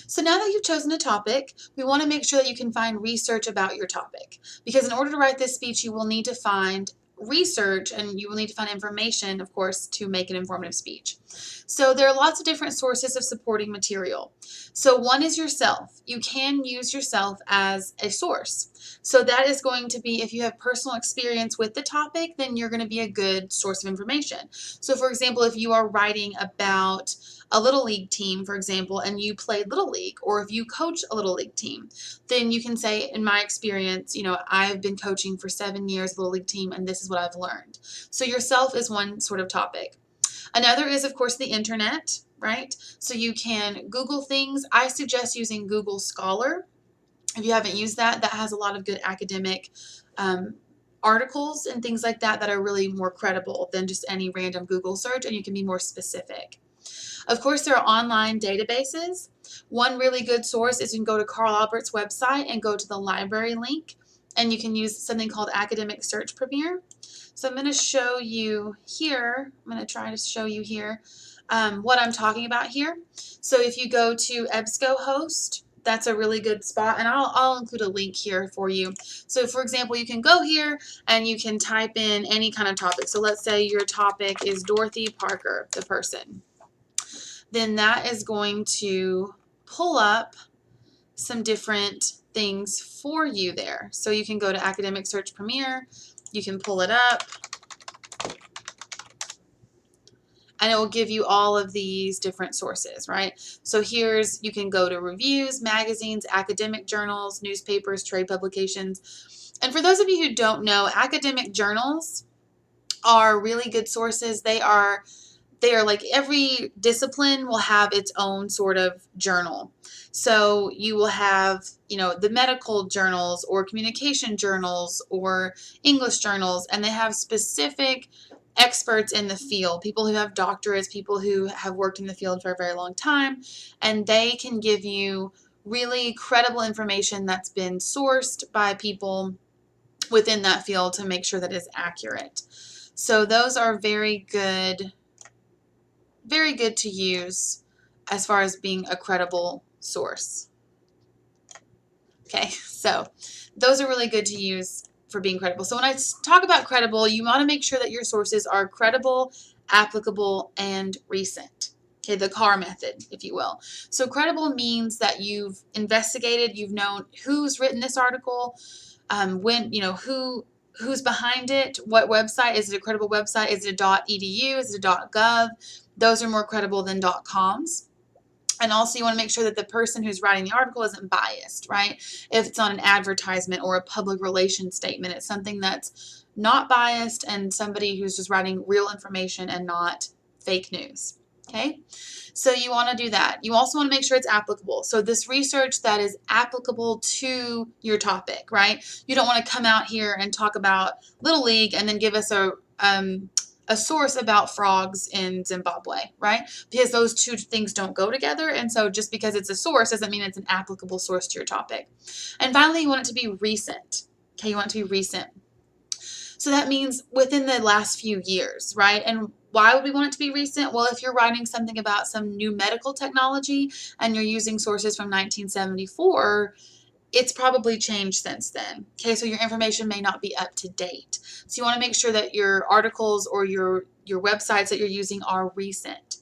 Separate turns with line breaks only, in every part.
So now that you've chosen a topic, we want to make sure that you can find research about your topic. Because in order to write this speech, you will need to find research and you will need to find information, of course, to make an informative speech. So there are lots of different sources of supporting material. So one is yourself. You can use yourself as a source. So that is going to be, if you have personal experience with the topic, then you're going to be a good source of information. So for example, if you are writing about a Little League team, for example, and you played Little League, or if you coach a Little League team, then you can say, in my experience, I've been coaching for 7 years, Little League team, and this is what I've learned. So yourself is one sort of topic. Another is, of course, the internet, right? So you can Google things. I suggest using Google Scholar. If you haven't used that, that has a lot of good academic articles and things like that that are really more credible than just any random Google search, and you can be more specific. Of course, there are online databases. One really good source is you can go to Carl Albert's website and go to the library link, and you can use something called Academic Search Premier. So I'm going to show you here, I'm going to try to show you here what I'm talking about here. So if you go to EBSCOhost, that's a really good spot, and I'll include a link here for you. So for example, you can go here and you can type in any kind of topic. So let's say your topic is Dorothy Parker, the person. Then that is going to pull up some different things for you there. So you can go to Academic Search Premier, you can pull it up, and it will give you all of these different sources, right? So you can go to reviews, magazines, academic journals, newspapers, trade publications. And for those of you who don't know, academic journals are really good sources. They are like every discipline will have its own sort of journal. So you will have, the medical journals or communication journals or English journals, and they have specific experts in the field, people who have doctorates, people who have worked in the field for a very long time, and they can give you really credible information that's been sourced by people within that field to make sure that it's accurate. So those are very good to use as far as being a credible source. Okay, so those are really good to use for being credible. So when I talk about credible, you want to make sure that your sources are credible, applicable, and recent. Okay, the CAR method, if you will. So credible means that you've investigated, you've known who's written this article, who's behind it, what website, is it a credible website, is it a .edu, is it a .gov? Those are more credible than .coms. And also you want to make sure that the person who's writing the article isn't biased, right? If it's on an advertisement or a public relations statement, it's something that's not biased and somebody who's just writing real information and not fake news, okay? So you want to do that. You also want to make sure it's applicable. So this research that is applicable to your topic, right? You don't want to come out here and talk about Little League and then give us a source about frogs in Zimbabwe, right? Because those two things don't go together. And so just because it's a source doesn't mean it's an applicable source to your topic. And finally, you want it to be recent. Okay, you want it to be recent. So that means within the last few years, right? And why would we want it to be recent? Well, if you're writing something about some new medical technology and you're using sources from 1974, it's probably changed since then. Okay, so your information may not be up to date. So you want to make sure that your articles or your websites that you're using are recent.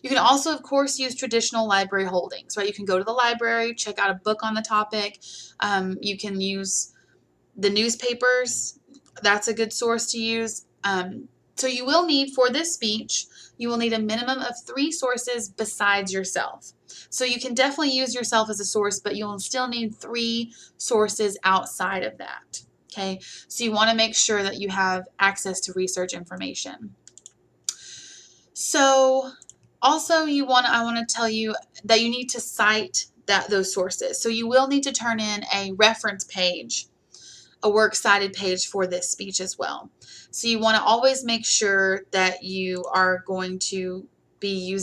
You can also, of course, use traditional library holdings, right? You can go to the library, check out a book on the topic. You can use the newspapers. That's a good source to use. So you will need, for this speech, you will need a minimum of 3 sources besides yourself. So you can definitely use yourself as a source, but you'll still need 3 sources outside of that. Okay, so you want to make sure that you have access to research information. So also I want to tell you that you need to cite those sources. So you will need to turn in a reference page, a works cited page for this speech as well. So you want to always make sure that you are going to be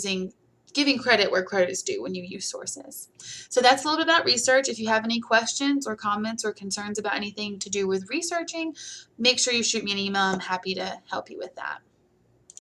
giving credit where credit is due when you use sources. So that's a little bit about research. If you have any questions or comments or concerns about anything to do with researching, make sure you shoot me an email. I'm happy to help you with that.